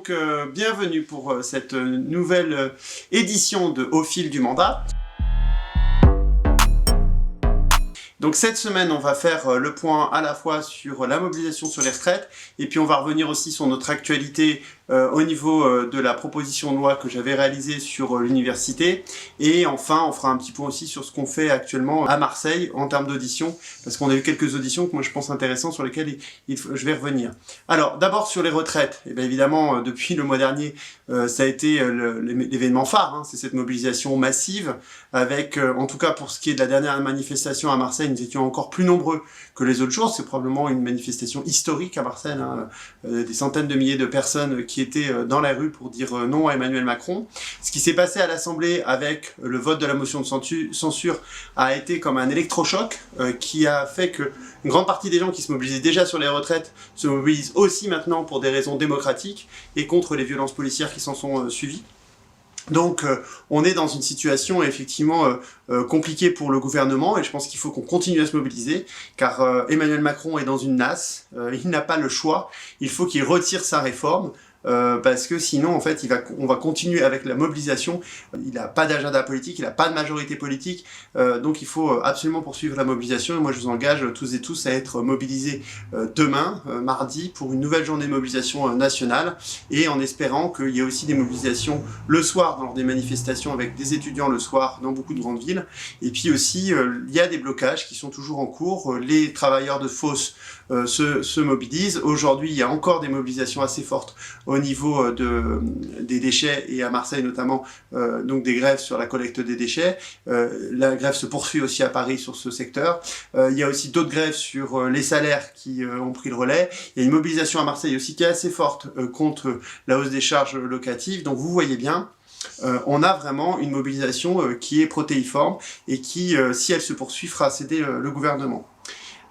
donc bienvenue pour cette nouvelle édition de Au fil du mandat. Donc cette semaine, on va faire le point à la fois sur la mobilisation sur les retraites, et puis on va revenir aussi sur notre actualité au niveau de la proposition de loi que j'avais réalisée sur l'université. Et enfin, on fera un petit point aussi sur ce qu'on fait actuellement à Marseille en termes d'audition, parce qu'on a eu quelques auditions que moi je pense intéressantes sur lesquelles je vais revenir. Alors d'abord sur les retraites, et bien évidemment depuis le mois dernier, ça a été l'événement phare, hein, c'est cette mobilisation massive, avec en tout cas pour ce qui est de la dernière manifestation à Marseille, nous étions encore plus nombreux que les autres jours. C'est probablement une manifestation historique à Marseille, hein, des centaines de milliers de personnes qui étaient dans la rue pour dire non à Emmanuel Macron. Ce qui s'est passé à l'Assemblée avec le vote de la motion de censure a été comme un électrochoc qui a fait que une grande partie des gens qui se mobilisaient déjà sur les retraites se mobilisent aussi maintenant pour des raisons démocratiques et contre les violences policières qui s'en sont suivies. Donc on est dans une situation effectivement compliquée pour le gouvernement, et je pense qu'il faut qu'on continue à se mobiliser, car Emmanuel Macron est dans une nasse, il n'a pas le choix, il faut qu'il retire sa réforme, parce que sinon en fait on va continuer avec la mobilisation. Il n'a pas d'agenda politique, il n'a pas de majorité politique, donc il faut absolument poursuivre la mobilisation, et moi je vous engage tous et tous à être mobilisés demain, mardi, pour une nouvelle journée de mobilisation nationale, et en espérant qu'il y ait aussi des mobilisations le soir dans des manifestations avec des étudiants le soir dans beaucoup de grandes villes. Et puis aussi il y a des blocages qui sont toujours en cours, les travailleurs de fosse se mobilisent. Aujourd'hui il y a encore des mobilisations assez fortes au niveau des déchets, et à Marseille notamment, donc des grèves sur la collecte des déchets. La grève se poursuit aussi à Paris sur ce secteur. Il y a aussi d'autres grèves sur les salaires qui ont pris le relais. Il y a une mobilisation à Marseille aussi qui est assez forte contre la hausse des charges locatives. Donc vous voyez bien, on a vraiment une mobilisation qui est protéiforme et qui, si elle se poursuit, fera céder le gouvernement.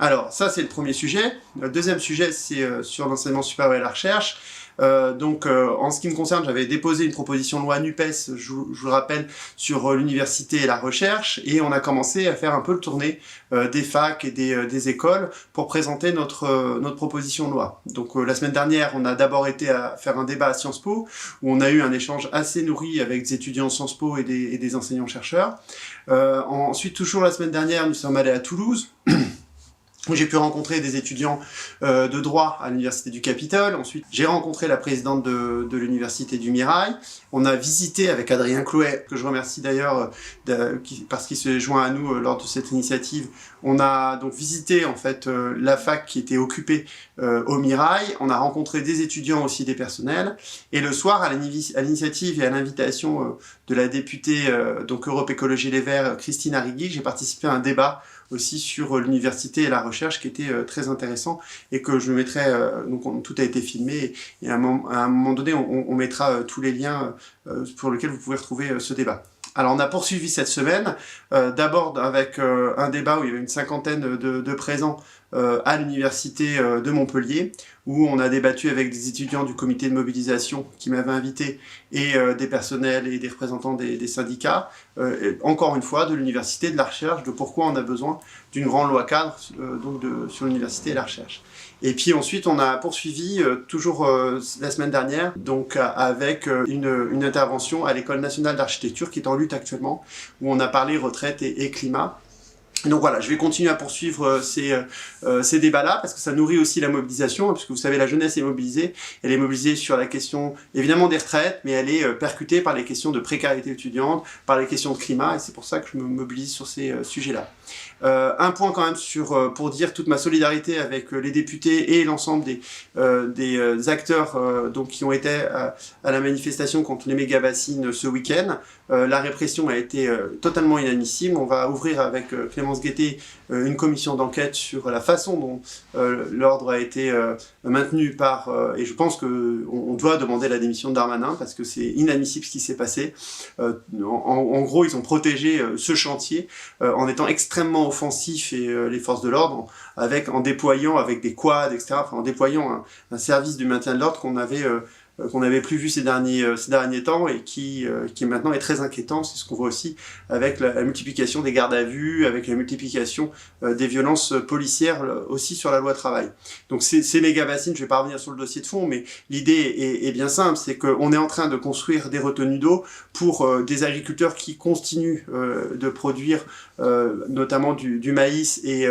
Alors ça c'est le premier sujet. Le deuxième sujet c'est sur l'enseignement supérieur et la recherche. En ce qui me concerne, j'avais déposé une proposition de loi NUPES, je vous le rappelle, sur l'université et la recherche, et on a commencé à faire un peu le tournée des facs et des écoles pour présenter notre proposition de loi. Donc la semaine dernière, on a d'abord été à faire un débat à Sciences Po, où on a eu un échange assez nourri avec des étudiants de Sciences Po et des enseignants-chercheurs. Ensuite, toujours la semaine dernière, nous sommes allés à Toulouse, où j'ai pu rencontrer des étudiants de droit à l'université du Capitole. Ensuite, j'ai rencontré la présidente de l'université du Mirail. On a visité avec Adrien Clouet, que je remercie d'ailleurs parce qu'il se joint à nous lors de cette initiative. On a donc visité en fait la fac qui était occupée au Mirail. On a rencontré des étudiants aussi, des personnels. Et le soir, à l'initiative et à l'invitation de la députée donc Europe Écologie Les Verts, Christine Arrigui, j'ai participé à un débat aussi sur l'université et la recherche qui était très intéressant, et que je mettrai, donc tout a été filmé, et à un moment donné on mettra tous les liens pour lesquels vous pouvez retrouver ce débat. Alors on a poursuivi cette semaine, d'abord avec un débat où il y avait une cinquantaine de présents à l'université de Montpellier, où on a débattu avec des étudiants du comité de mobilisation qui m'avaient invité, et des personnels et des représentants des syndicats, encore une fois de l'université, de la recherche, de pourquoi on a besoin d'une grande loi cadre sur l'université et la recherche. Et puis ensuite on a poursuivi, toujours la semaine dernière, donc avec une intervention à l'École nationale d'architecture qui est en lutte actuellement, où on a parlé retraite et climat. Donc voilà, je vais continuer à poursuivre ces débats-là, parce que ça nourrit aussi la mobilisation, puisque vous savez, la jeunesse est mobilisée. Elle est mobilisée sur la question, évidemment, des retraites, mais elle est percutée par les questions de précarité étudiante, par les questions de climat, et c'est pour ça que je me mobilise sur ces sujets-là. Un point quand même pour dire toute ma solidarité avec les députés et l'ensemble des acteurs donc qui ont été à la manifestation contre les méga-bassines ce week-end. La répression a été totalement inadmissible. On va ouvrir avec Clémence Guettet une commission d'enquête sur la façon dont l'ordre a été maintenu et je pense qu'on doit demander la démission de Darmanin, parce que c'est inadmissible ce qui s'est passé. En gros, ils ont protégé ce chantier en étant extrêmement offensifs, et les forces de l'ordre, en déployant avec des quads, etc., en déployant un service du maintien de l'ordre qu'on avait qu'on n'avait plus vu ces derniers temps et qui maintenant est très inquiétant. C'est ce qu'on voit aussi avec la multiplication des gardes à vue, avec la multiplication des violences policières aussi sur la loi travail. Donc ces méga-bassines, je ne vais pas revenir sur le dossier de fond, mais l'idée est bien simple, c'est qu'on est en train de construire des retenues d'eau pour des agriculteurs qui continuent de produire notamment du maïs et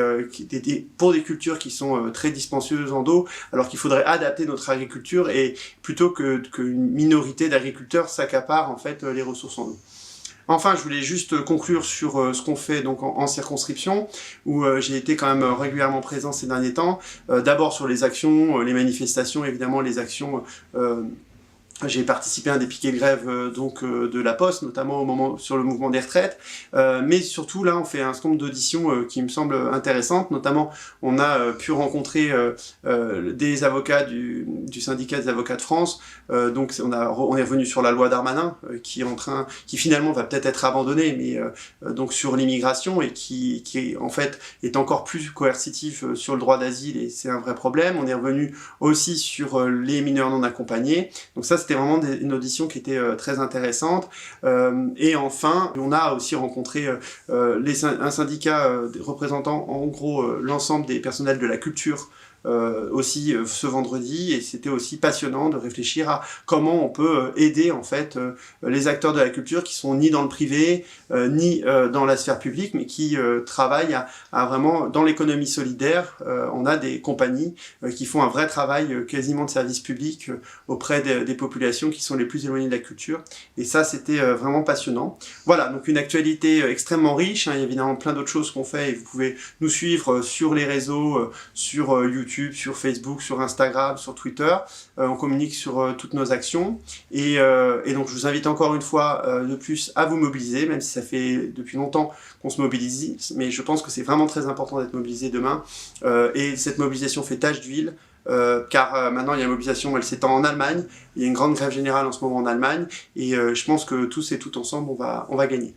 pour des cultures qui sont très dispendieuses en eau, alors qu'il faudrait adapter notre agriculture et plutôt qu'une minorité d'agriculteurs s'accapare en fait les ressources en eau. Enfin, je voulais juste conclure sur ce qu'on fait donc en circonscription, où j'ai été quand même régulièrement présent ces derniers temps. D'abord sur les actions, les manifestations, évidemment les actions. J'ai participé à un des piquets de grève de la Poste, notamment sur le mouvement des retraites, mais surtout là on fait un certain nombre d'auditions qui me semblent intéressantes, notamment on a pu rencontrer des avocats du syndicat des avocats de France, donc on est revenu sur la loi Darmanin qui finalement va peut-être être abandonnée, mais donc sur l'immigration et qui en fait est encore plus coercitif sur le droit d'asile et c'est un vrai problème. On est revenu aussi sur les mineurs non accompagnés, donc ça c'était vraiment une audition qui était très intéressante. Et enfin, on a aussi rencontré un syndicat représentant en gros l'ensemble des personnels de la culture aussi ce vendredi, et c'était aussi passionnant de réfléchir à comment on peut aider en fait les acteurs de la culture qui sont ni dans le privé ni dans la sphère publique, mais qui travaillent à vraiment dans l'économie solidaire. On a des compagnies qui font un vrai travail quasiment de service public auprès des populations qui sont les plus éloignées de la culture, et ça c'était vraiment passionnant. Voilà, donc une actualité extrêmement riche, hein. Il y a évidemment plein d'autres choses qu'on fait et vous pouvez nous suivre sur les réseaux, sur YouTube, sur Facebook, sur Instagram, sur Twitter. On communique sur toutes nos actions. Et donc, je vous invite encore une fois de plus à vous mobiliser, même si ça fait depuis longtemps qu'on se mobilise. Mais je pense que c'est vraiment très important d'être mobilisé demain. Et cette mobilisation fait tache d'huile. Car maintenant il y a une mobilisation, elle s'étend en Allemagne. Il y a une grande grève générale en ce moment en Allemagne. Et je pense que tous et toutes ensemble, on va gagner.